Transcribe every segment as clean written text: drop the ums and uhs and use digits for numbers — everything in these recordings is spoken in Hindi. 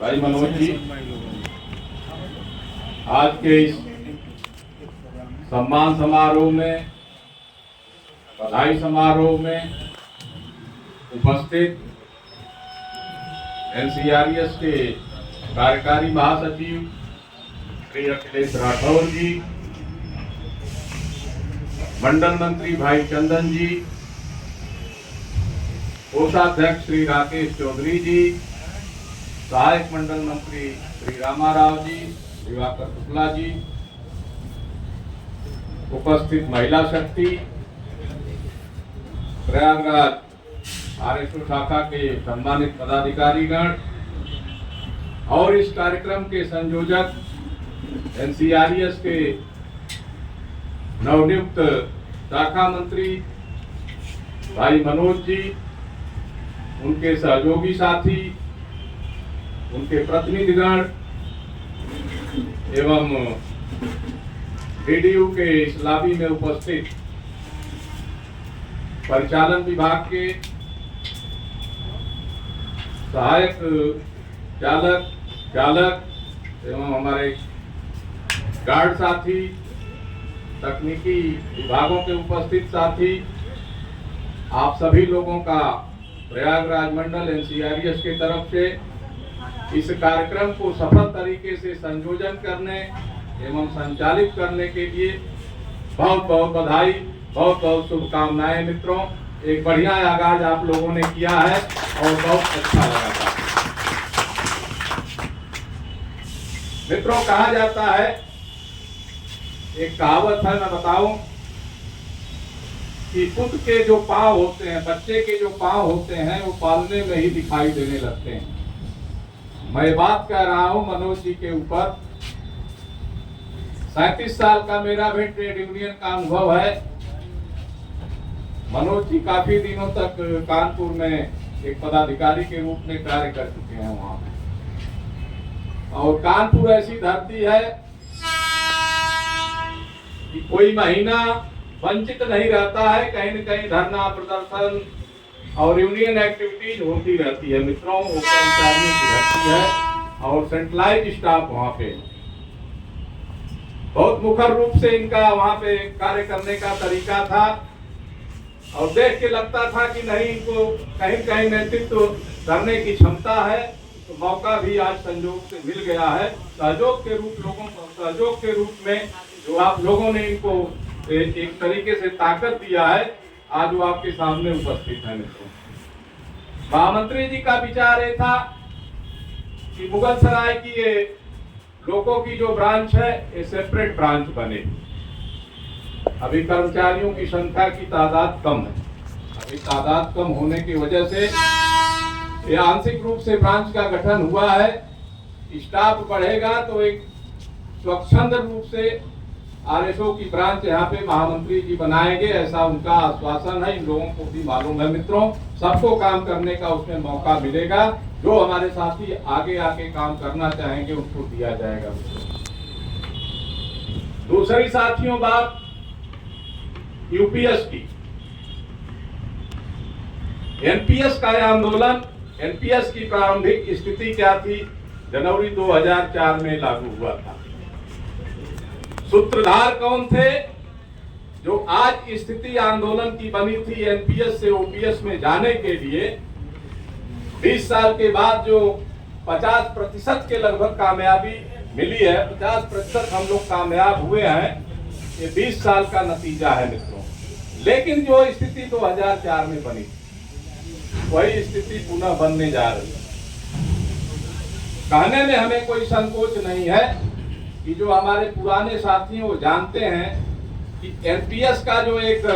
भाई मनोज जी, आज के इस सम्मान समारोह में, बधाई समारोह में उपस्थित एनसीआरएस के कार्यकारी महासचिव श्री अखिलेश राठौर जी, मंडल मंत्री भाई चंदन जी, कोषाध्यक्ष श्री राकेश चौधरी जी, सहायक मंडल मंत्री श्री रामाराव जी, दिवाकर शुक्ला जी, उपस्थित महिला शक्ति, प्रयागराज आरएसओ शाखा के सम्मानित पदाधिकारीगण और इस कार्यक्रम के संयोजक एनसीआरएस के नवनियुक्त शाखा मंत्री भाई मनोज जी, उनके सहयोगी साथी, उनके प्रतिनिधिगण एवं डीडीयू के इस लॉबी में उपस्थित परिचालन विभाग के सहायक चालक एवं हमारे गार्ड साथी, तकनीकी विभागों के उपस्थित साथी, आप सभी लोगों का प्रयागराज मंडल एनसीआरएस के तरफ से इस कार्यक्रम को सफल तरीके से संयोजन करने एवं संचालित करने के लिए बहुत बहुत बधाई, बहुत बहुत शुभकामनाएं। मित्रों, एक बढ़िया आगाज आप लोगों ने किया है और बहुत अच्छा लगा था। मित्रों, कहा जाता है, एक कहावत है, मैं बताऊं कि पुत्र के जो पांव होते हैं, बच्चे के जो पांव होते हैं, वो पालने में ही दिखाई देने लगते हैं। मैं बात कर रहा हूं मनोज जी के ऊपर। 37 साल का मेरा भी ट्रेड यूनियन का अनुभव है। मनोज जी काफी दिनों तक कानपुर में एक पदाधिकारी के रूप में कार्य कर चुके हैं वहां पे। और कानपुर ऐसी धरती है कि कोई महीना वंचित नहीं रहता है, कहीं न कहीं धरना प्रदर्शन और यूनियन एक्टिविटीज होती रहती है। मित्रों, वो कर्मचारियों की धरती है और सेंट्रलाइज स्टाफ वहाँ पे बहुत मुखर रूप से इनका वहाँ पे कार्य करने का तरीका था और देख के लगता था कि नहीं, इनको कहीं कहीं नेतृत्व करने की क्षमता है। तो मौका भी आज संयोग से मिल गया है। सहयोग के रूप में जो आप लोगों ने इनको एक तरीके से ताकत दिया है, आज वो आपके सामने उपस्थित है। मित्रों, महामंत्री जी का विचार ये था कि मुगल सराय की ये लोगों की जो ब्रांच है, ये सेपरेट ब्रांच बने। अभी कर्मचारियों की संख्या की तादाद कम है। अभी तादाद कम होने की वजह से ये आंशिक रूप से ब्रांच का गठन हुआ है। स्टाफ बढ़ेगा तो एक स्वच्छंद रूप से आरएसओ की ब्रांच यहाँ पे महामंत्री जी बनाएंगे, ऐसा उनका आश्वासन है। इन लोगों को भी मालूम है। मित्रों, सबको काम करने का उसमें मौका मिलेगा। जो हमारे साथी आगे आके काम करना चाहेंगे उनको दिया जाएगा। दूसरी साथियों, बात यूपीएस की। एनपीएस का आंदोलन, एनपीएस की प्रारंभिक स्थिति क्या थी? जनवरी 2004 में लागू हुआ था। सूत्रधार कौन थे? जो आज स्थिति आंदोलन की बनी थी एनपीएस से ओपीएस में जाने के लिए 20 साल के बाद जो 50% के लगभग कामयाबी मिली है, 50% हम लोग कामयाब हुए हैं, ये 20 साल का नतीजा है। मित्रों, लेकिन जो स्थिति 2004 में बनी, वही स्थिति पुनः बनने जा रही है। कहने में हमें कोई संकोच नहीं है कि जो हमारे पुराने साथी वो जानते हैं कि एनपीएस का जो एक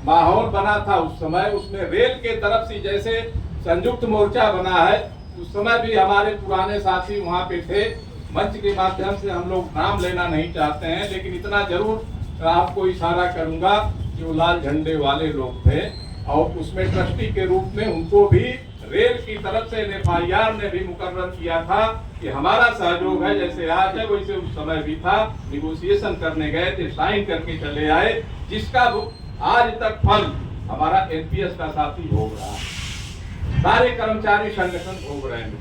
माहौल बना था उस समय, उसमें रेल के तरफ से जैसे संयुक्त मोर्चा बना है, उस समय भी हमारे पुराने साथी वहाँ पे थे। मंच के माध्यम से हम लोग नाम लेना नहीं चाहते हैं, लेकिन इतना जरूर आपको इशारा करूंगा कि वो लाल झंडे वाले लोग थे और उसमें ट्रस्टी के रूप में उनको भी रेल की तरफ से एफआईआर ने भी मुकर्रर किया था कि हमारा सहयोग है। जैसे आज है वैसे उस समय भी था। निगोशिएशन करने गए थे, साइन करके चले आए, जिसका आज तक फल हमारा एनपीएस का साथी भोग रहा है। सारे कर्मचारी संगठन भोग रहे हैं।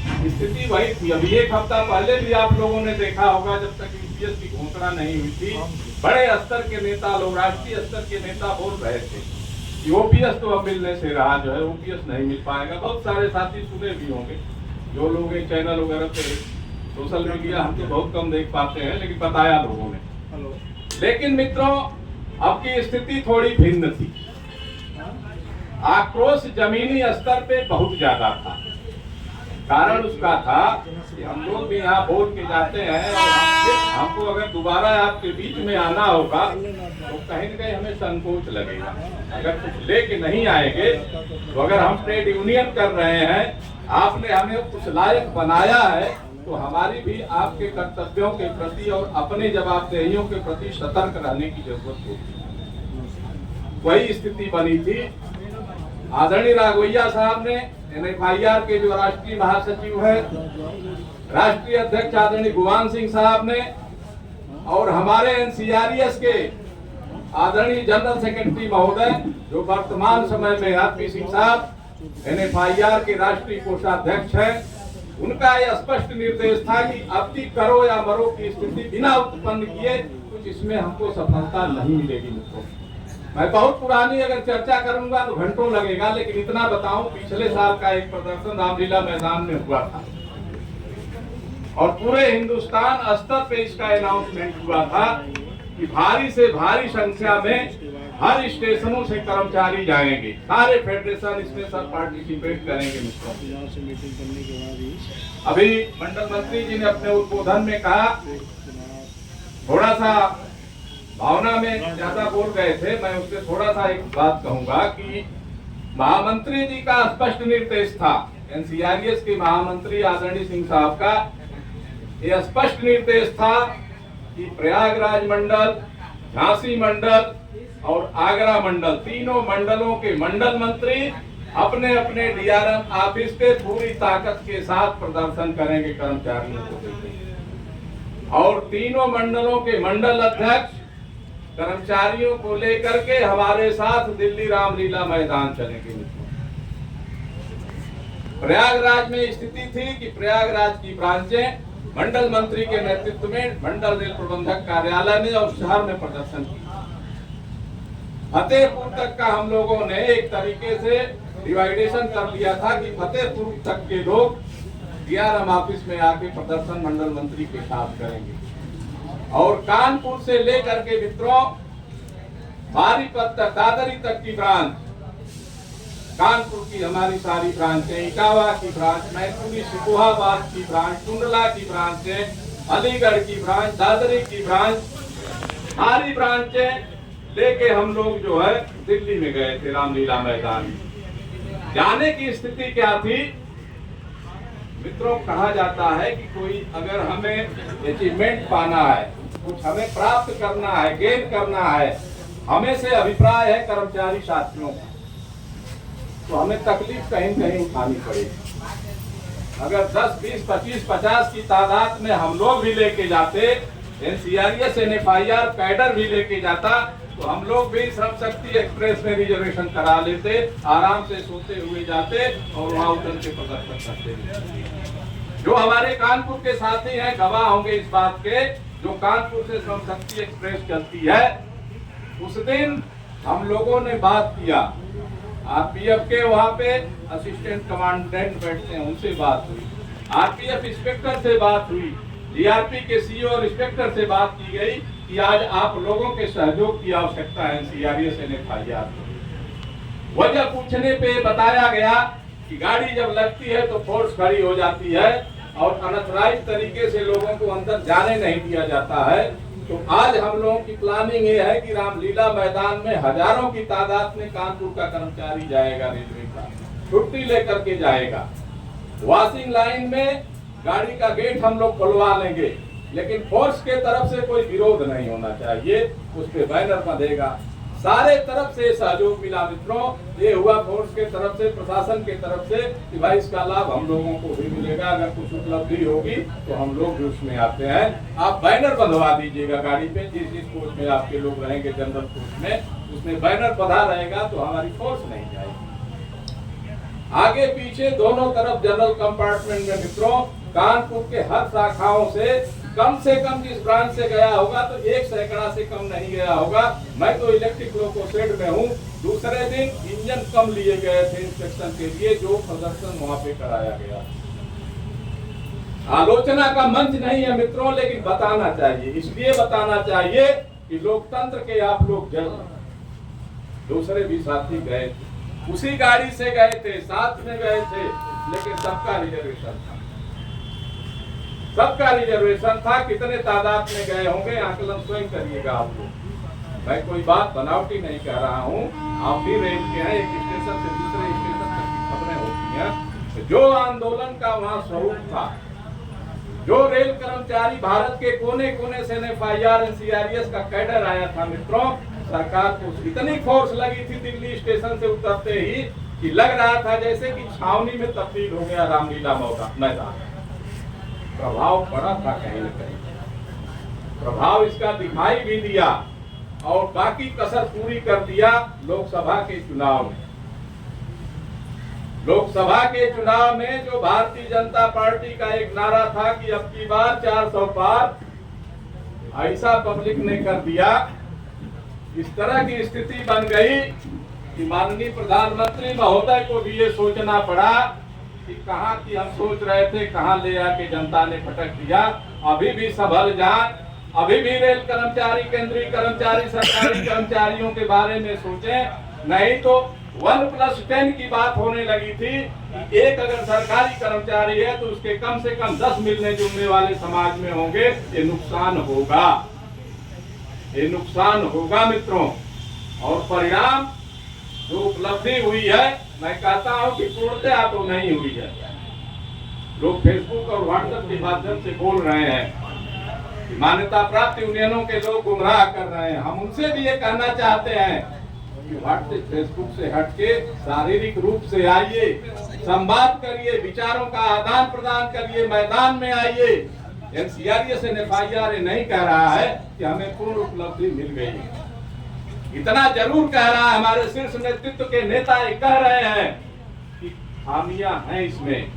स्थिति वही थी। अभी एक हफ्ता पहले भी आप लोगों ने देखा होगा, जब तक यूपीएस की घोषणा नहीं हुई थी, बड़े स्तर के नेता लोग, राष्ट्रीय स्तर के नेता बोल रहे थे कि ओपीएस तो अब मिलने से रहा, जो है ओपीएस नहीं मिल पाएगा। बहुत सारे साथी सुने भी होंगे, जो लोग एक चैनल वगैरह पे, सोशल मीडिया हम तो बहुत कम देख पाते हैं, लेकिन बताया लोगों ने। लेकिन मित्रों, अब की स्थिति थोड़ी भिन्न थी। आक्रोश जमीनी स्तर पे बहुत ज्यादा था। कारण उसका था कि हम लोग भी यहाँ बोल के जाते हैं, और हमको अगर दोबारा आपके बीच में आना होगा तो कहीं न कहीं हमें संकोच लगेगा। अगर कुछ लेके नहीं आएंगे तो अगर हम ट्रेड यूनियन कर रहे हैं, आपने हमें कुछ लायक बनाया है, तो हमारी भी आपके कर्तव्यों के प्रति और अपने जवाबदेहियों के प्रति सतर्क रहने की जरूरत होगी। वही स्थिति बनी थी। आदरणीय राघवैया साहब ने NFIR के जो राष्ट्रीय महासचिव है, राष्ट्रीय अध्यक्ष आदरणीय गुमान सिंह साहब ने, और हमारे NCRES के आदरणीय जनरल सेक्रेटरी महोदय जो वर्तमान समय में आरपी सिंह साहब NFIR के राष्ट्रीय कोषाध्यक्ष हैं, उनका यह स्पष्ट निर्देश था कि अब की करो या मरो की स्थिति बिना उत्पन्न किए कुछ इसमें हमको सफलता नहीं मिलेगी। मित्रों, मैं बहुत पुरानी अगर चर्चा करूंगा तो घंटों लगेगा, लेकिन इतना बताऊं, पिछले साल का एक प्रदर्शन रामलीला मैदान में हुआ था और पूरे हिंदुस्तान स्तर पे इसका अनाउंसमेंट हुआ था कि भारी से भारी संख्या में हर स्टेशनों से कर्मचारी जाएंगे, सारे फेडरेशन इसमें सब पार्टिसिपेट करेंगे। मित्रों, अभी मंडल मंत्री जी ने अपने उद्बोधन में कहा, थोड़ा सा भावना में ज्यादा बोल गए थे, मैं उससे थोड़ा सा एक बात कहूंगा कि महामंत्री जी का स्पष्ट निर्देश था, NCRES के महामंत्री आदरणीय सिंह साहब का यह स्पष्ट निर्देश था कि प्रयागराज मंडल, झांसी मंडल और आगरा मंडल, तीनों मंडलों के मंडल मंत्री अपने अपने DRM ऑफिस पे पूरी ताकत के साथ प्रदर्शन करेंगे कर्मचारियों को, और तीनों मंडलों के मंडल अध्यक्ष कर्मचारियों को लेकर के हमारे साथ दिल्ली रामलीला मैदान चलेंगे। प्रयागराज में स्थिति थी कि प्रयागराज की ब्रांचें मंडल मंत्री के नेतृत्व में मंडल रेल प्रबंधक कार्यालय ने और शहर में प्रदर्शन किया। फतेहपुर तक का हम लोगों ने एक तरीके से डिवाइडेशन कर लिया था कि फतेहपुर तक के लोग DRM ऑफिस में आके प्रदर्शन मंडल मंत्री के साथ करेंगे, और कानपुर से लेकर के मित्रों बारीपत तक, दादरी तक की ब्रांच, कानपुर की हमारी सारी ब्रांचें, इटावा की ब्रांच, मैनपुरी सिकोहाबाद की ब्रांच, टुंडला की ब्रांचें, अलीगढ़ की ब्रांच, दादरी की ब्रांच, सारी ब्रांचें लेके हम लोग जो है दिल्ली में गए थे रामलीला मैदान। जाने की स्थिति क्या थी मित्रों? कहा जाता है कि कोई अगर हमें अचीवमेंट पाना है, कुछ हमें प्राप्त करना है, गेन करना है, हमें से अभिप्राय है कर्मचारी साथियों का, तो हमें तकलीफ कहीं कहीं उठानी पड़ेगी। अगर 10, 20, 25, 50 की तादाद में हम लोग भी लेके जाते, NCRES NFIR कैडर भी लेके जाता, तो हम लोग भी श्रम शक्ति एक्सप्रेस में रिजर्वेशन करा लेते, आराम से सोते हुए जाते और वहां उतर के प्रदर्शन करते। जो हमारे कानपुर के साथी हैं गवाह होंगे इस बात के, जो कानपुर से श्रम शक्ति एक्सप्रेस चलती है, उस दिन हम लोगों ने बात किया, RPF के वहाँ पे असिस्टेंट कमांडेंट बैठते हैं, उनसे बात हुई, RPF इंस्पेक्टर से बात हुई, DRP के CO और इंस्पेक्टर से बात की गई कि आज आप लोगों के सहयोग की आवश्यकता है NCRES NFIR। वजह पूछने पे बताया गया कि गाड़ी जब लगती है तो फोर्स खड़ी हो जाती है और अनथराइज तरीके से लोगों को अंदर जाने नहीं दिया जाता है। तो आज हम लोगों की प्लानिंग ये है कि रामलीला मैदान में हजारों की तादाद में कानपुर का कर्मचारी जाएगा, रेलवे का छुट्टी लेकर के जाएगा। वॉशिंग लाइन में गाड़ी का गेट हम लोग खुलवा लेंगे, लेकिन फोर्स के तरफ से कोई विरोध नहीं होना चाहिए, उस पे बैनर बंधेगा। सारे तरफ से सहयोग मिला मित्रों, ये हुआ फोर्स के तरफ से, प्रशासन के तरफ से कि भाई इसका लाभ हम लोगों को भी मिलेगा, अगर कुछ उपलब्धि होगी तो हम लोग भी उसमें आते हैं। आप बैनर बंधवा दीजिएगा गाड़ी पे, जिस कोच में आपके लोग रहेंगे जनरल कोच में, उसमें बैनर बंधा रहेगा तो हमारी फोर्स नहीं जाएगी। आगे पीछे दोनों तरफ जनरल कंपार्टमेंट में मित्रों कानपुर के हर शाखाओं से कम जिस ब्रांच से गया होगा तो 1 सैकड़ा से कम नहीं गया होगा। मैं तो इलेक्ट्रिक लोको शेड में हूँ। दूसरे दिन इंजन कम लिए गए थे इंस्पेक्शन के लिए, जो प्रदर्शन वहां पे कराया गया। आलोचना का मंच नहीं है मित्रों, लेकिन बताना चाहिए, इसलिए बताना चाहिए कि लोकतंत्र के आप लोग जज। दूसरे भी साथी गए थे, उसी गाड़ी से गए थे, साथ में गए थे, लेकिन सबका रिजर्वेशन था, सबका रिजर्वेशन था। कितने तादाद में गए होंगे आकलन स्वयं करिएगा आप लोग। मैं कोई बात बनावटी नहीं कह रहा हूँ, आप भी रेल के हैं, एक स्टेशन से दूसरे स्टेशन तक की खबरें होती हैं। जो आंदोलन का वहाँ स्वरूप था, जो रेल कर्मचारी भारत के कोने कोने से FIR NCRES का कैडर आया था मित्रों, सरकार को इतनी फोर्स लगी थी दिल्ली स्टेशन से उतरते ही कि लग रहा था जैसे कि छावनी में तब्दील हो गया रामलीला मैदान। प्रभाव पड़ा था कहीं न कहीं, प्रभाव इसका दिखाई भी दिया और बाकी कसर पूरी कर दिया लोकसभा के चुनाव में। लोकसभा के चुनाव में जो भारतीय जनता पार्टी का एक नारा था कि अब की बार 400 पार, ऐसा पब्लिक ने कर दिया। इस तरह की स्थिति बन गई कि माननीय प्रधानमंत्री महोदय को भी ये सोचना पड़ा कि कहां की हम सोच रहे थे, कहां ले आके जनता ने पटक दिया। अभी भी संभल जाए, अभी भी रेल कर्मचारी, केंद्रीय कर्मचारी, सरकारी कर्मचारियों के बारे में सोचें, नहीं तो 1+10 की बात होने लगी थी कि एक अगर सरकारी कर्मचारी है तो उसके कम से कम 10 मिलने जुलने वाले समाज में होंगे। ये नुकसान होगा, ये नुकसान होगा मित्रों। और परिणाम जो उपलब्धि हुई है, मैं कहता हूं कि पूर्णतः तो नहीं हुई है। लोग फेसबुक और व्हाट्सएप के माध्यम से बोल रहे हैं कि मान्यता प्राप्त यूनियनों के लोग गुमराह कर रहे हैं। हम उनसे भी ये कहना चाहते हैं कि व्हाट्सएप फेसबुक से हटके शारीरिक रूप से आइए, संवाद करिए, विचारों का आदान प्रदान करिए, मैदान में आइए। NCRES FIR नहीं कह रहा है कि हमें पूर्ण उपलब्धि मिल गई, इतना जरूर कह रहा है। हमारे शीर्ष नेतृत्व के नेता ये कह रहे हैं कि खामियां हैं इसमें,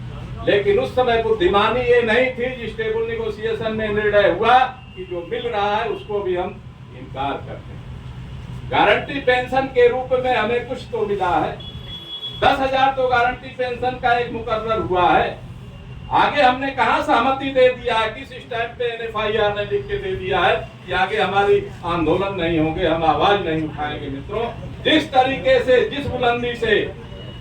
लेकिन उस समय बुद्धिमानी ये नहीं थी जिस टेबल नेगोशिएशन में निर्णय हुआ कि जो मिल रहा है उसको भी हम इनकार करते हैं। गारंटी पेंशन के रूप में हमें कुछ तो मिला है, 10,000 तो गारंटी पेंशन का एक मुकर्रर हुआ है। आगे हमने कहा सहमति दे दिया है, किस स्टैंप पे FIR ने लिख के दे दिया है कि आगे हमारी आंदोलन नहीं होंगे, हम आवाज नहीं उठाएंगे। मित्रों, जिस तरीके से, जिस बुलंदी से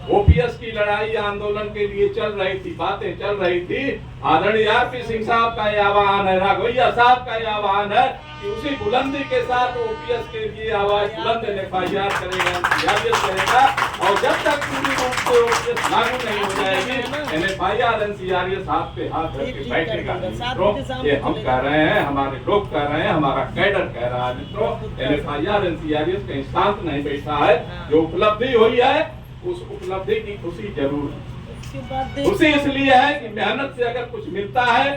OPS की लड़ाई आंदोलन के लिए चल रही थी, बातें चल रही थी, आदरणीय RP सिंह साहब का यह आह्वान है, राघवैया साहब का यह आह्वान है कि उसी बुलंदी के साथ OPS के लिए आवाज बुलंद FIR करेगा। और जब तक पूरी रूप से OPS लागू नहीं हो जाएगी, FIR NCRES हाथ पे हाथ रख के बैठेगा। मित्रों, ये हम कह रहे हैं, हमारे लोग कह रहे हैं, हमारा कैडर कह रहा है। मित्रों, FIR NCRES कहीं शांत नहीं बैठा है। जो उपलब्धि हुई है उस उपलब्धि की खुशी जरूर है। खुशी इसलिए है कि मेहनत से अगर कुछ मिलता है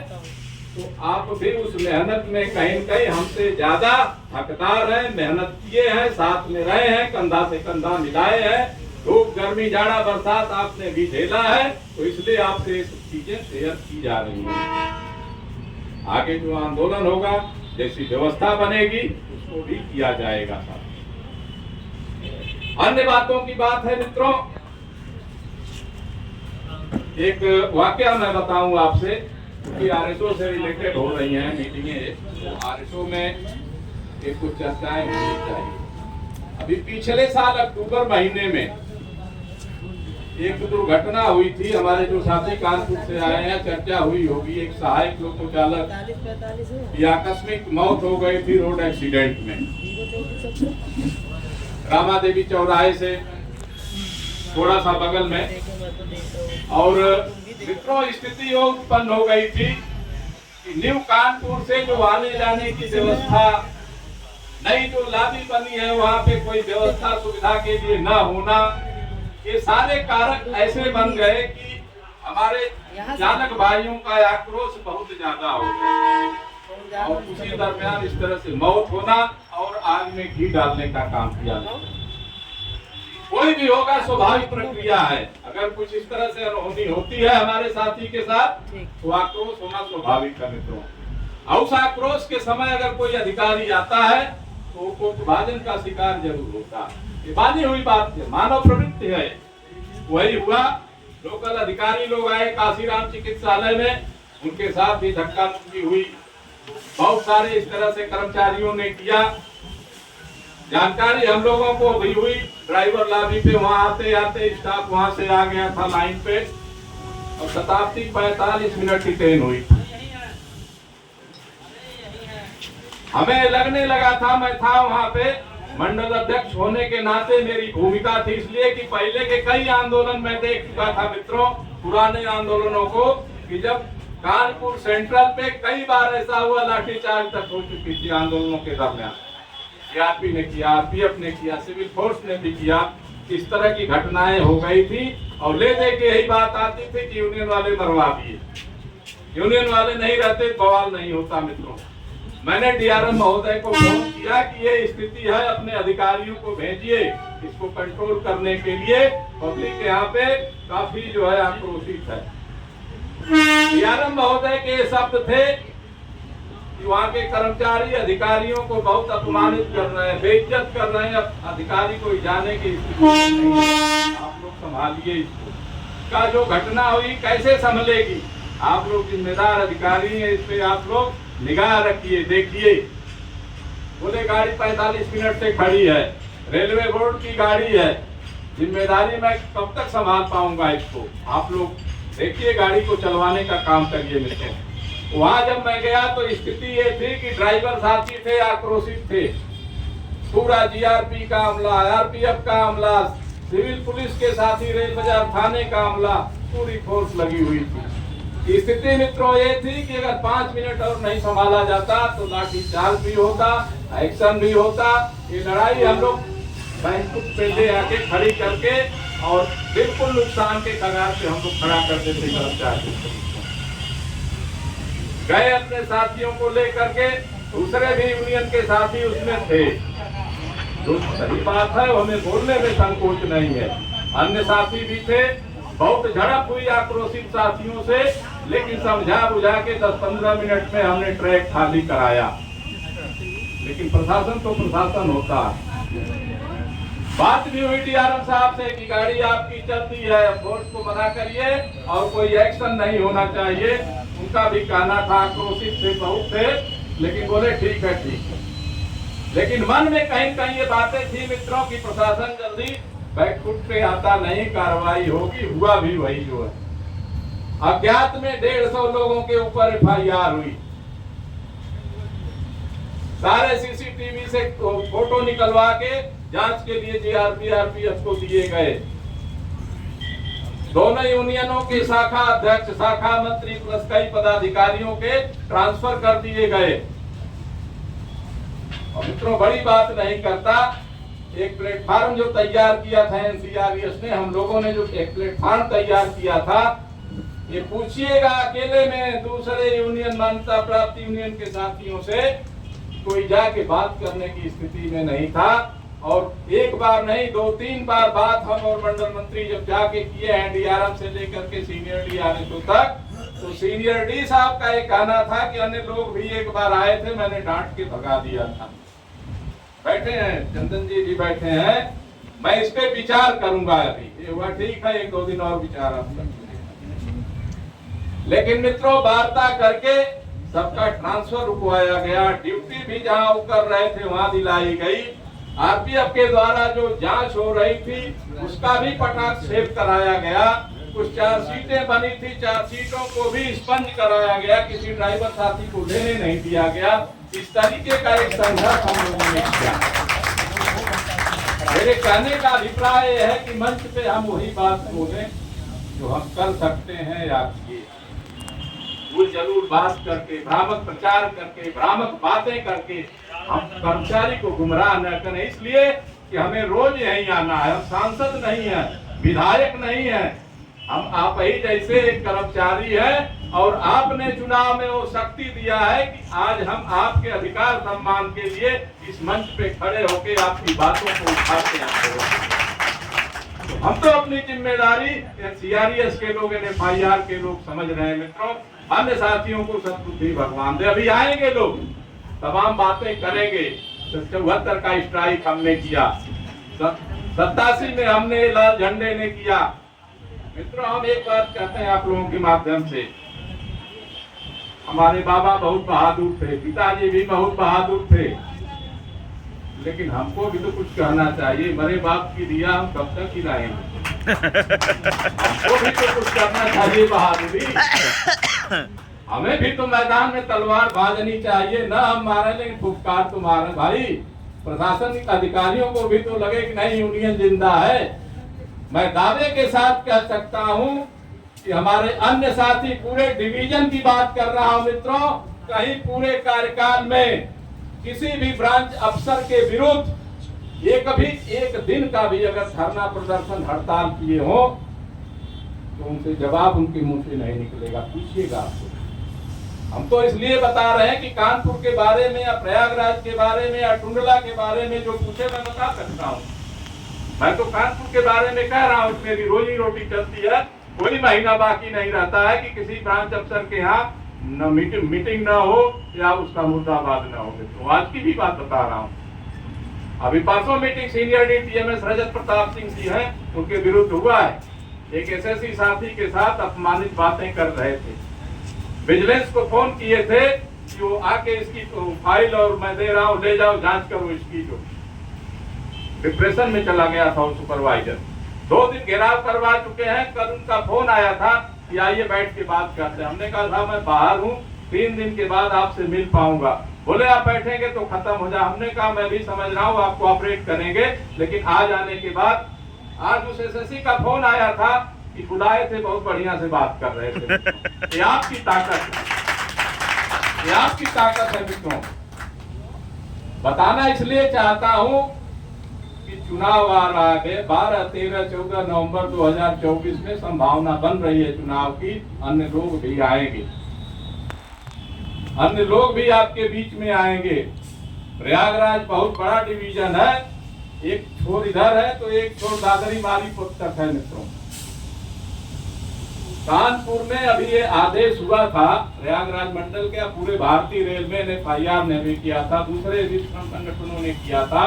तो आप भी उस मेहनत में कहीं न कहीं हमसे ज्यादा हकदार हैं, मेहनत किए हैं, साथ में रहे हैं, कंधा से कंधा मिलाए हैं, धूप गर्मी जाड़ा बरसात आपने भी झेला है, तो इसलिए आपसे ये सब चीजें शेयर की जा रही हैं। आगे जो आंदोलन होगा, जैसी व्यवस्था बनेगी उसको भी किया जाएगा। अन्य बातों की बात है मित्रों, एक वाकया मैं बताऊं आपसे, क्योंकि RSO से रिलेटेड हो रही हैं मीटिंगें, तो RSO में एक कुछ चर्चाएं होनी चाहिए। अभी पिछले साल अक्टूबर महीने में एक दुर्घटना हुई थी, हमारे जो साथी कानपुर से आए हैं, चर्चा हुई होगी, एक सहायक लोको चालक की आकस्मिक मौत हो गई थी रोड एक्सीडेंट में, रामा देवी चौराहे से थोड़ा सा बगल में। और मित्रों, स्थिति उत्पन्न हो गई थी कि न्यू कानपुर से जो आने जाने की व्यवस्था, नई जो लाबी बनी है वहाँ पे कोई व्यवस्था सुविधा के लिए न होना, ये सारे कारक ऐसे बन गए कि हमारे चालक भाइयों का आक्रोश बहुत ज्यादा हो गया। और उसी दरमियान इस तरह से मौत होना और आग में घी डालने का काम किया। कोई भी होगा, स्वाभाविक प्रक्रिया है। अगर कुछ इस तरह से अनहोनी होती है हमारे साथी के साथ तो आक्रोश होना स्वाभाविक है मित्रों। उस आक्रोश के समय अगर कोई अधिकारी आता है तो कोपभाजन का शिकार जरूर होता है। ये मानी हुई बात है, मानव प्रवृत्ति है। वही हुआ, लोकल अधिकारी लोग आए काशीराम चिकित्सालय में, उनके साथ भी धक्का मुक्की हुई। बहुत सारे इस तरह से कर्मचारियों ने किया। जानकारी हम लोगों को भी हुई, ड्राइवर लॉबी पे वहां आते आते स्टाफ वहां से आ गया था लाइन पे, और शताब्दी 45 मिनट की ट्रेन हुई। हमें लगने लगा था, मैं था वहां पे मंडल अध्यक्ष होने के नाते मेरी भूमिका थी, इसलिए कि पहले के कई आंदोलन मैं देख चुका था मित्रों, पुराने आंदोलनों को, कि जब कानपुर सेंट्रल पे कई बार ऐसा हुआ, लाठीचार्ज तक हो चुकी थी आंदोलनों के दरमियान। सीआरपी ने किया, आरपीएफ ने किया, सिविल फोर्स ने भी किया। इस तरह की घटनाएं हो गई थी और ले दे के यही बात आती थी कि यूनियन वाले मरवा दिए। यूनियन वाले नहीं रहते बवाल नहीं होता मित्रों। मैंने डीआरएम महोदय को फोन किया कि ये स्थिति है, अपने अधिकारियों को भेजिए इसको कंट्रोल करने के लिए। पब्लिक यहाँ पे काफी जो है आक्रोशित है। डीआरएम महोदय के शब्द थे कि वहाँ के कर्मचारी अधिकारियों को बहुत अपमानित कर रहे हैं, बेइज्जत कर रहे हैं, अधिकारी को जाने की स्थिति नहीं है, आप लोग संभालिए इसको। का जो घटना हुई कैसे संभलेगी, आप लोग जिम्मेदार अधिकारी हैं, इस पे आप लोग निगाह रखिए, देखिए। बोले गाड़ी 45 मिनट से खड़ी है, रेलवे बोर्ड की गाड़ी है, जिम्मेदारी मैं कब तक संभाल पाऊंगा इसको, आप लोग देखिए, गाड़ी को चलवाने का काम करिए मित्रों। वहां जब मैं गया तो स्थिति ये थी कि ड्राइवर साथी थे, आक्रोशित थे। पूरा जीआरपी का अमला, आरपीएफ का अमला, सिविल पुलिस के साथी, रेल बाजार थाने का अमला, पूरी फोर्स लगी हुई थी। स्थिति मित्रों ये थी कि अगर 5 मिनट और नहीं संभाला जाता तो लाठीचार्ज भी होता, एक्शन भी होता। ये लड़ाई हम लोग बैंकुट पे ले आके खड़ी करके और बिल्कुल नुकसान के कगार पे हम लोग खड़ा कर देते कर्मचारी। गए अपने साथियों को लेकर के, दूसरे भी यूनियन के साथी उसमें थे। जो सही बात है हमें बोलने में संकोच नहीं है। अन्य साथी भी थे, बहुत झड़प हुई आक्रोशित साथियों से, लेकिन समझा बुझा के 10-15 मिनट में हमने ट्रैक खाली कराया। लेकिन प्रशासन तो प्रशासन होता है। बात भी हुई डीआरएम साहब से कि गाड़ी आपकी चलती है, फोर्स को मना करिए और कोई एक्शन नहीं होना चाहिए। उनका भी कहना था, आक्रोशित थे, बहुत थे, लेकिन बोले ठीक है ठीक है। लेकिन मन में कहीं कहीं ये बातें थी मित्रों की प्रशासन जल्दी बैकफुट पे आता नहीं, कार्रवाई होगी। हुआ भी वही जो है। अज्ञात में 150 लोगों के ऊपर एफआईआर हुई। सारे सीसीटीवी से फोटो निकलवा के जांच के लिए जीआरपी आरपीएफ को दिए गए। दोनों यूनियनों के शाखा अध्यक्ष, शाखा मंत्री प्लस कई पदाधिकारियों के ट्रांसफर कर दिए गए। और मित्रों बड़ी बात नहीं करता, एक प्लेटफार्म जो तैयार किया था एनसीआरएस ने, हम लोगों ने जो एक प्लेटफार्म तैयार किया था, ये पूछिएगा अकेले में दूसरे यूनियन, मान्यता प्राप्त यूनियन के साथियों से कोई जाके बात करने की स्थिति में नहीं था। और एक बार नहीं 2-3 बार बात हम और मंडल मंत्री जब जाके किए हैं, डीआरएम से लेकर के सीनियर डी आदेशों तक, तो सीनियर डी साहब का एक कहना था कि अन्य लोग भी एक बार आए थे, मैंने डांट के भगा दिया था। बैठे हैं चंदन जी भी बैठे हैं, मैं इस पे विचार करूंगा। अभी ये हुआ ठीक है, 1-2 दिन और विचार आप कर। लेकिन मित्रों वार्ता करके सबका ट्रांसफर रुकवाया गया। ड्यूटी भी जहां वो कर रहे थे वहां दिलाई गई। आरपीएफ के द्वारा जो जांच हो रही थी उसका भी पटाक्षेप कराया गया। कुछ चार्जशीटें बनी थी, चार्जशीटों को भी स्पंज कराया गया, किसी ड्राइवर साथी को लेने नहीं दिया गया। इस तरीके का एक संघर्ष हम लोगों ने किया। मेरे कहने का अभिप्राय है कि मंच पे हम वही बात बोलें जो हम कर सकते हैं या किए। भूल जरूर बात करके, भ्रामक प्रचार करके, भ्रामक बातें करके हम कर्मचारी को गुमराह न करें। इसलिए कि हमें रोज यहीं आना है। हम सांसद नहीं है, विधायक नहीं है, हम आप ही जैसे एक कर्मचारी है। और आपने चुनाव में वो शक्ति दिया है कि आज हम आपके अधिकार सम्मान के लिए इस मंच पे खड़े होकर आपकी बातों को उठाते हैं। तो हम तो अपनी जिम्मेदारी सीआरपीएफ के लोग, एफआईआर के लोग समझ रहे हैं मित्रों। अन्य साथियों को सद्बुद्धि भगवान दे। अभी आएंगे लोग, तमाम बातें करेंगे। 74 का स्ट्राइक हमने किया, 87 में हमने लाल झंडे ने किया। मित्रों, हम एक बात कहते हैं आप लोगों के माध्यम से, हमारे बाबा बहुत बहादुर थे, पिताजी भी बहुत बहादुर थे, लेकिन हमको भी तो कुछ कहना चाहिए। मरे बाप की दिया हम कब तक ही रहेंगे? हमको भी तो कुछ करना चाहिए बहादुरी। हमें भी तो मैदान में तलवार बांधनी चाहिए, ना हम मारे लेकिन फुफकार तो मारे। भाई, प्रशासनिक अधिकारियों को भी तो लगे कि नहीं, यूनियन जिंदा है। मैं दावे के साथ कह सकता हूं कि हमारे अन्य साथी, पूरे डिवीजन की बात कर रहा हूं मित्रों, कहीं पूरे कार्यकाल में किसी भी ब्रांच अफसर के विरुद्ध एक दिन का भी अगर धरना प्रदर्शन हड़ताल किए हो तो उनसे जवाब उनके मुंह से नहीं निकलेगा। पूछिएगा आपको। हम तो इसलिए बता रहे हैं कि कानपुर के बारे में या प्रयागराज के बारे में या टुंडला के बारे में जो पूछे मैं बता सकता हूँ। मैं तो कानपुर के बारे में कह रहा हूँ, मेरी रोजी रोटी चलती है। कोई महीना बाकी नहीं रहता है कि किसी ब्रांच अफसर के यहाँ न मीटिंग न हो या उसका मुर्दाबाद न हो। तो आज की भी बात बता रहा हूँ। अभी परसों मीटिंग सीनियर डीटीएमएस रजत प्रताप सिंह जी हैं, उनके विरुद्ध हुआ है। एक एसएससी साथी के साथ अपमानित बातें कर रहे थे। विजिलेंस को फोन किए थे कि वो आके इसकी फाइल और मैं दे रहा हूँ, ले जाओ जांच करो इसकी। जो डिप्रेशन में चला गया था वो सुपरवाइजर, 2 दिन घेराव करवा चुके हैं। कल उनका फोन आया था कि आइए बैठ के बात करते हैं। हमने कहा था मैं बाहर हूँ, 3 दिन के बाद आपसे मिल पाऊंगा। बोले आप बैठेंगे तो खत्म हो जाए। हमने कहा मैं भी समझ रहा हूँ, आप कोऑपरेट करेंगे, लेकिन आज आने के बाद, आज उस एसएससी का फोन आया था कि बुलाए थे, बहुत बढ़िया से बात कर रहे थे। ये आपकी ताकत है, ये आपकी ताकत है मित्रों। बताना इसलिए चाहता हूँ कि चुनाव आ रहा है 12, 13, 14 नवंबर 2024 में संभावना बन रही है चुनाव की। अन्य लोग भी आएंगे, अन्य लोग भी आपके बीच में आएंगे। प्रयागराज बहुत बड़ा डिवीजन है, एक छोर इधर है तो एक छोर दादरी माली तक है मित्रों। कानपुर में अभी ये आदेश हुआ था प्रयागराज मंडल के, पूरे भारतीय रेलवे ने, एफआईआर ने भी किया था, दूसरे संगठनों ने किया था।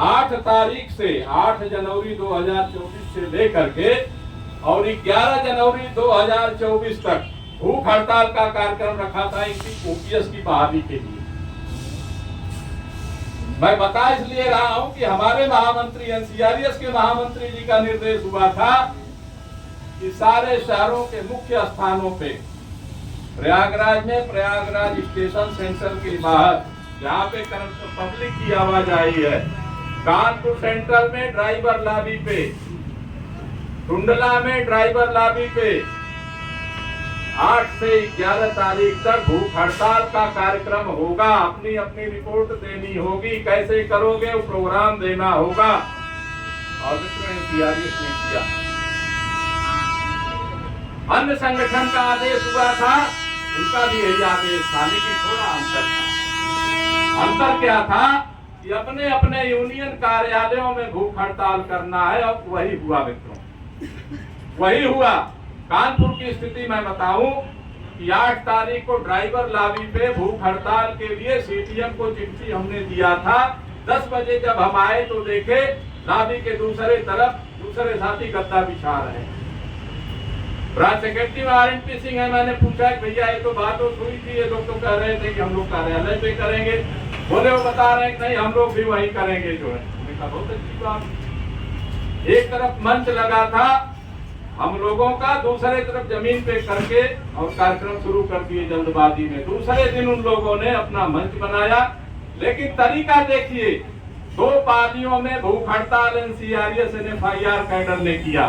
8 तारीख से 8 जनवरी 2024 से लेकर के और 11 जनवरी 2024 तक भूख हड़ताल का कार्यक्रम रखा था इनकी ओपीएस की बहाली के लिए। मैं बता इसलिए रहा हूं कि हमारे महामंत्री एनसीआरएस के महामंत्री जी का निर्देश हुआ था कि सारे शहरों के मुख्य स्थानों पे, प्रयागराज में प्रयागराज स्टेशन सेंटर के बाहर जहाँ पे पब्लिक की आवाजाही है, कानपुर सेंट्रल में ड्राइवर लॉबी पे, टुंडला में ड्राइवर लॉबी पे 8 से 11 तारीख तक भूख हड़ताल का कार्यक्रम होगा। अपनी अपनी रिपोर्ट देनी होगी, कैसे करोगे वो प्रोग्राम देना होगा। और एनसीआरएस ने किया। अन्य संगठन का आदेश हुआ था, उनका भी यही आदेश था, लेकिन थोड़ा अंतर था। अंतर क्या था कि अपने अपने यूनियन कार्यालयों में भूख हड़ताल करना है, और वही हुआ मित्रों, वही हुआ। कानपुर की स्थिति मैं बताऊं कि 8 तारीख को ड्राइवर लॉबी पे भूख हड़ताल के लिए सीटीएम को चिट्ठी हमने दिया था। 10 बजे जब हम आए तो देखे लॉबी के दूसरे तरफ दूसरे साथी गद्दा बिछा रहे हैं। ब्रांच सेक्रेटरी में आरएनपी सिंह है, मैंने पूछा कि भैया ये तो बात हुई थी, ये लोग तो कह रहे थे कि हम लोग कार्यालय पे करेंगे। बोले वो बता रहे हैं कि नहीं हम लोग भी वही करेंगे जो है। हमने कहा बहुत अच्छी बात। एक तरफ मंच लगा था हम लोगों का, दूसरे तरफ जमीन पे करके और कार्यक्रम शुरू कर दिए जल्दबाजी में। दूसरे दिन उन लोगों ने अपना मंच बनाया, लेकिन तरीका देखिए, 2 पालियों में भूख हड़ताल एनसीआरएस एफआईआर कैडर ने किया।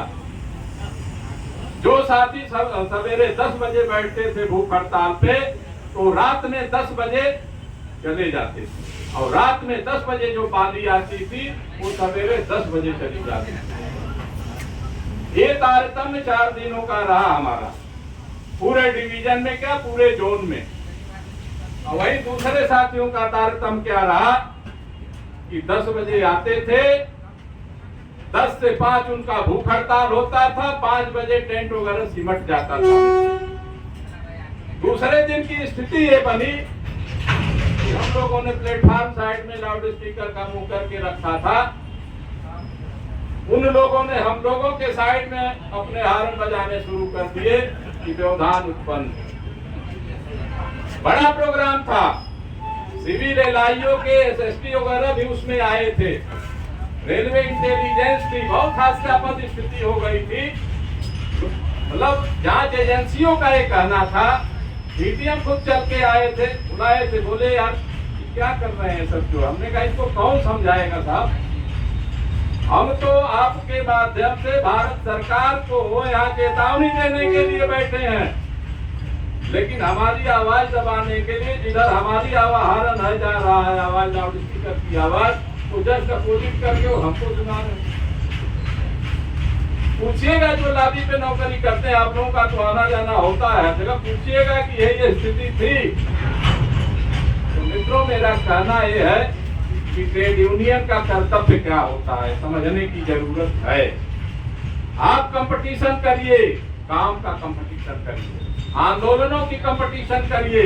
जो साथी सवेरे 10 बजे बैठते थे भूख हड़ताल पे, तो रात में 10 बजे चले जाते थे, और रात में 10 बजे जो पाली आती थी वो सवेरे 10 बजे चली जाती थी। ये तारतम्य 4 दिनों का रहा हमारा, पूरे डिवीजन में क्या, पूरे जोन में। और वही दूसरे साथियों का तारतम्य क्या रहा कि 10 बजे आते थे, 10 से 5 उनका भूख हड़ताल होता था, 5 बजे टेंट वगैरह सिमट जाता था। दूसरे दिन की स्थिति ये बनी कि हम लोगों ने प्लेटफॉर्म साइड में लाउड स्पीकर का मुंह करके रखा था। उन लोगों ने हम लोगों के साइड में अपने हार्न बजाने शुरू कर दिए कि व्यवधान उत्पन्न। बड़ा प्रोग्राम था, सिविल एलआईओ के एसएसपी वगैरह भी उसमें आए थे, रेलवे इंटेलिजेंस थी, बहुत हास्यास्पद स्थिति हो गई थी। मतलब जांच एजेंसियों का ये कहना था, डीटीएम खुद चल के आए थे, बुलाए थे, बोले यार क्या कर रहे हैं सब जो। हमने कहा इसको कौन समझाएगा साहब, हम तो आपके माध्यम से भारत सरकार को यहाँ चेतावनी देने के लिए बैठे हैं, लेकिन हमारी आवाज दबाने के लिए जिधर हमारी आवाज हॉर्न है जा रहा है, आवाज लाउड स्पीकर की आवाज, तो जस्ट अपोजिट करके वो हमको सुना रहे। पूछिएगा जो लाबी पे नौकरी करते हैं, आप लोगों का तो आना जाना होता है जगह, पूछिएगा कि ये स्थिति थी। तो मित्रों मेरा कहना यह है कि ट्रेड यूनियन का कर्तव्य क्या होता है समझने की जरूरत है। आप कंपटीशन करिए, काम का कंपटीशन करिए, आंदोलनों की कंपटीशन करिए,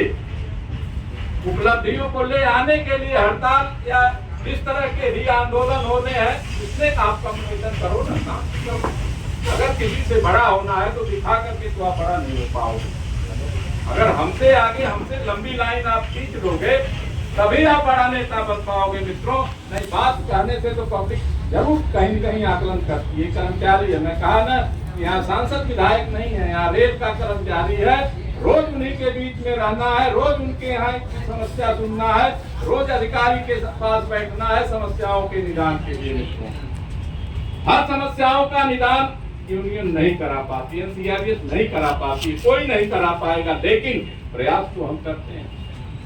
उपलब्धियों को ले आने के लिए हड़ताल या इस तरह के ही आंदोलन होने हैं, इसमें आप कंपटीशन करो ना, काम करो। अगर किसी से बड़ा होना है तो दिखा करके तो आप बड़ा नहीं हो पाओगे। अगर हमसे आगे, हमसे लंबी लाइन आप खींच लोगे तभी आप बड़ा नेता बन पाओगे मित्रों। नहीं बात कहने से तो पब्लिक जरूर कहीं न कहीं आकलन करती है। कर्मचारी है, मैं कहा ना, यहाँ सांसद विधायक नहीं है, यहाँ रेल का कर्मचारी है, रोज उन्हीं के बीच में रहना है, रोज उनके यहाँ की समस्या सुनना है, रोज अधिकारी के पास बैठना है समस्याओं के निदान के लिए मित्रों। हर समस्याओं का निदान यूनियन नहीं करा पाती है, सीआरपीएफ नहीं करा पाती, कोई नहीं करा पाएगा, लेकिन प्रयास तो हम करते हैं।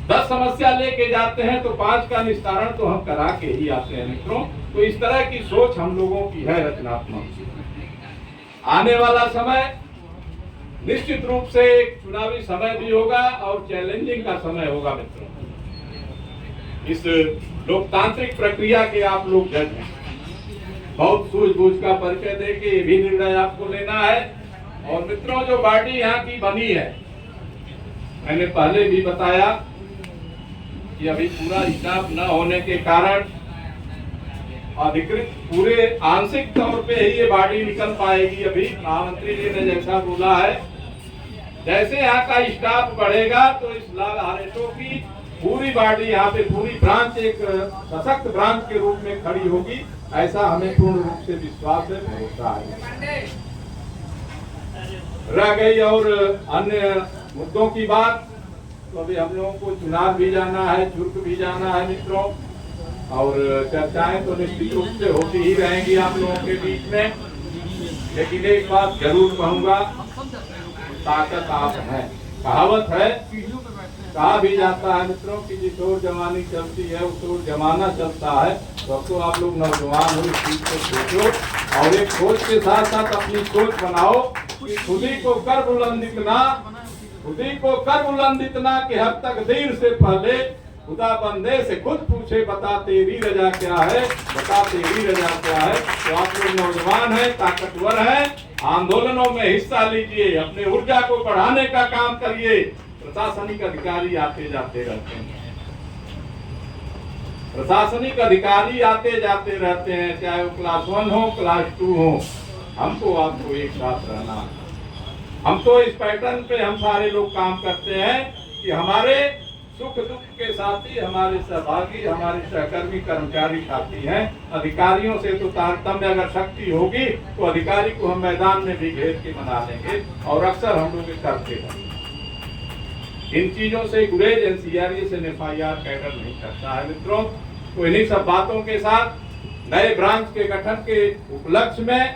10 समस्या लेके जाते हैं तो 5 का निस्तारण तो हम करा के ही आते हैं मित्रों। तो इस तरह की सोच हम लोगों की है रचनात्मक। आने वाला समय निश्चित रूप से एक चुनावी समय भी होगा और चैलेंजिंग का समय होगा मित्रों। इस लोकतांत्रिक प्रक्रिया के आप लोग जज हैं, बहुत सूझबूझ का परिचय दे के ये भी निर्णय आपको लेना है। और मित्रों जो पार्टी यहाँ की बनी है, मैंने पहले भी बताया कि अभी पूरा हिसाब न होने के कारण अधिकृत पूरे आंशिक तौर पे ही ये बॉडी निकल पाएगी। अभी महामंत्री जी ने जैसा बोला है, जैसे यहाँ का स्टाफ बढ़ेगा तो इस लाल आरएसओ की पूरी बॉडी यहाँ पे, पूरी ब्रांच एक सशक्त ब्रांच के रूप में खड़ी होगी, ऐसा हमें पूर्ण रूप से विश्वास है, भरोसा है। रह गई और अन्य मुद्दों की बात, तो अभी हम लोगों को चुनाव भी जाना है, चुर्क भी जाना है मित्रों, और चर्चाएं तो निश्चित रूप से होती ही रहेंगी आप लोगों के बीच में। लेकिन एक बात जरूर कहूंगा, ताकत आप है, कहावत है, कहा भी जाता है मित्रों कि जिस ओर जवानी चलती है उस ओर जमाना चलता है। तो अब तो आप लोग नौजवान हो, इस चीज को सोचो और एक सोच के साथ साथ अपनी सोच बनाओ कि खुद ही को कर बुलंदित ना, खुद ही को कर बुलंदित ना कि हर तकदीर से पहले खुदा बंदे से खुद पूछे, बता तेरी रजा क्या है, बता तेरी रजा क्या है। तो आप लोग नौजवान हैं, ताकतवर हैं, आंदोलनों में हिस्सा लीजिए, अपने ऊर्जा को बढ़ाने का काम करिए। प्रशासनिक अधिकारी आते जाते रहते हैं, प्रशासनिक अधिकारी आते जाते रहते हैं, चाहे वो क्लास 1 हो, क्लास 2 हो, हमको आपको एक साथ रहना है। हम तो इस पैटर्न पे हम सारे लोग काम करते हैं कि हमारे सुख दुख के साथी, हमारे सहभागी, हमारे सहकर्मी कर्मचारी साथी हैं। अधिकारियों से तो तारतम्य अगर शक्ति होगी तो अधिकारी को हम मैदान में भी घेर के मना लेंगे, और अक्सर हम लोग करते हैं। इन चीजों से गुरेज एनसीआरए से एफआईआर कैडर नहीं करता है मित्रों। तो इन्हीं सब बातों के साथ नए ब्रांच के गठन के उपलक्ष्य में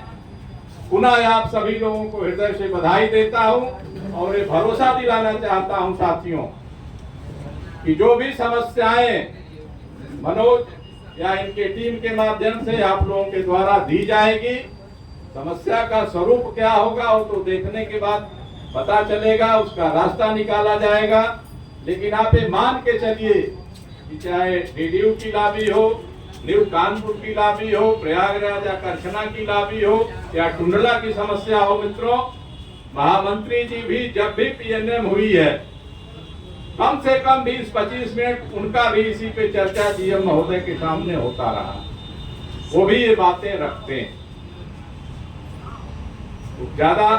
पुनः आप सभी लोगों को हृदय से बधाई देता हूं और ये भरोसा दिलाना चाहता हूं साथियों कि जो भी समस्याएं मनोज या इनके टीम के माध्यम से आप लोगों के द्वारा दी जाएगी, समस्या का स्वरूप क्या होगा वो तो देखने के बाद पता चलेगा, उसका रास्ता निकाला जाएगा। लेकिन आप ये मान के चलिए कि चाहे डीडीयू की लॉबी हो, न्यू कानपुर की लॉबी हो, प्रयागराज या करछना की लॉबी हो या टुंडला की समस्या हो मित्रों, महामंत्री जी भी जब भी पीएनएम हुई है कम से कम 20-25 मिनट उनका भी इसी पे चर्चा सीएम महोदय के सामने होता रहा। वो भी ये बातें रखते हैं। तो ज्यादा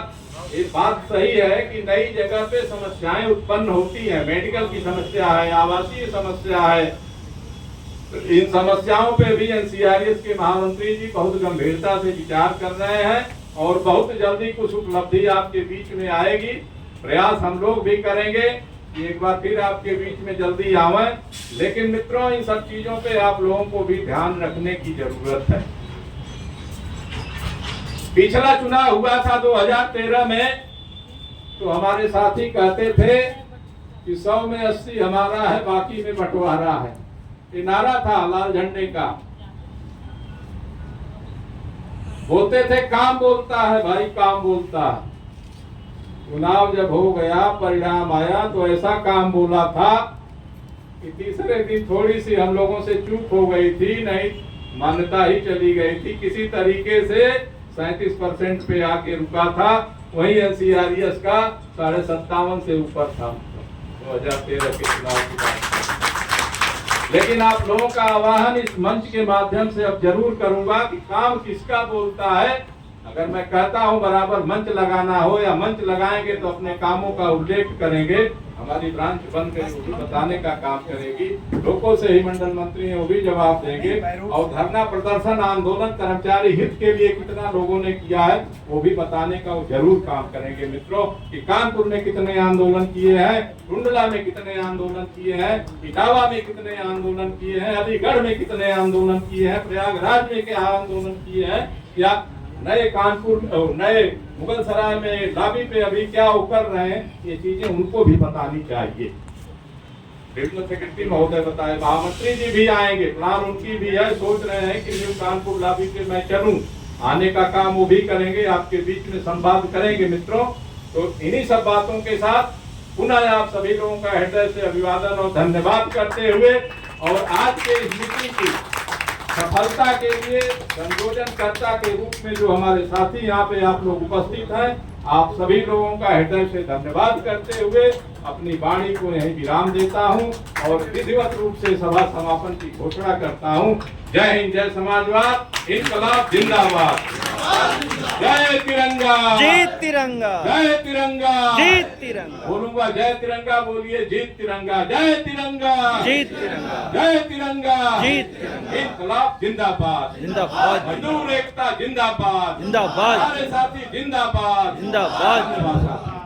ये बात सही है कि नई जगह पे समस्याएं उत्पन्न होती हैं। मेडिकल की समस्या है, आवासीय समस्या है, तो इन समस्याओं पे भी एनसीआरएस के महामंत्री जी बहुत गंभीरता से विचार कर रहे हैं और बहुत जल्दी कुछ उपलब्धि आपके बीच में आएगी। प्रयास हम लोग भी करेंगे कि एक बार फिर आपके बीच में जल्दी आवें, लेकिन मित्रों इन सब चीजों पे आप लोगों को भी ध्यान रखने की जरूरत है। पिछला चुनाव हुआ था 2013 में, तो हमारे साथी कहते थे कि 100 में 80 हमारा है, बाकी में बंटवारा है। ये नारा था लाल झंडे का। बोलते थे काम बोलता है भाई, काम बोलता है। चुनाव जब हो गया, परिणाम आया, तो ऐसा काम बोला था कि तीसरे दिन थोड़ी सी हम लोगों से चूक हो गई थी, नहीं मान्यता ही चली गई थी। किसी तरीके से 37% पे आके रुका था। वही एनसीआरएस का 57.5 से ऊपर था 2013 के चुनाव की बात। लेकिन आप लोगों का आह्वान इस मंच के माध्यम से अब जरूर करूंगा कि काम किसका बोलता है। अगर मैं कहता हूं बराबर मंच लगाना हो या मंच लगाएंगे तो अपने कामों का उल्लेख करेंगे। हमारी ब्रांच बन कर वो भी बताने का काम करेगी। लोगों से ही मंडल मंत्री हैं, वो भी जवाब देंगे। और धरना प्रदर्शन आंदोलन कर्मचारी हित के लिए कितना लोगों ने किया है वो भी बताने का वो जरूर काम करेंगे मित्रों। कि कानपुर में कितने आंदोलन किए हैं, टुंडला में कितने आंदोलन किए हैं, इटावा में कितने आंदोलन किए हैं, अलीगढ़ में कितने आंदोलन किए हैं, प्रयागराज में क्या आंदोलन किए हैं, या नए कानपुर नए मुगल सराय में लॉबी पे अभी क्या वो कर रहे हैं, ये चीजें उनको भी बतानी चाहिए। डिविजनल सेक्रेटरी महोदय बताए, महामंत्री जी भी आएंगे, प्लान उनकी भी है, सोच रहे हैं कि न्यू कानपुर लॉबी पे मैं चलूं, आने का काम वो भी करेंगे, आपके बीच में संवाद करेंगे मित्रों। तो इन्हीं सब बातों के साथ पुनः आप सभी लोगों का हृदय से अभिवादन और धन्यवाद करते हुए, और आज के इस मीटिंग की सफलता के लिए संयोजनकर्ता के रूप में जो हमारे साथी यहाँ पे आप लोग उपस्थित हैं, आप सभी लोगों का हृदय से धन्यवाद करते हुए अपनी वाणी को यहीं विराम देता हूँ और विधिवत रूप से सभा समापन की घोषणा करता हूँ। जय हिंद, जय समाजवाद, इनकलाब जिंदाबाद। जय तिरंगा, जीत तिरंगा, जय तिरंगा, जीत तिरंगा। बोलूंगा जय तिरंगा, बोलिए जीत तिरंगा, जय तिरंगा, जीत तिरंगा, जय तिरंगा, जीत तिरंगा। इनकलाब जिंदाबाद, जिंदाबाद, मजदूर एकता जिंदाबाद, जिंदाबाद, सारे साथी जिंदाबाद, जिंदाबाद। धन्यवाद।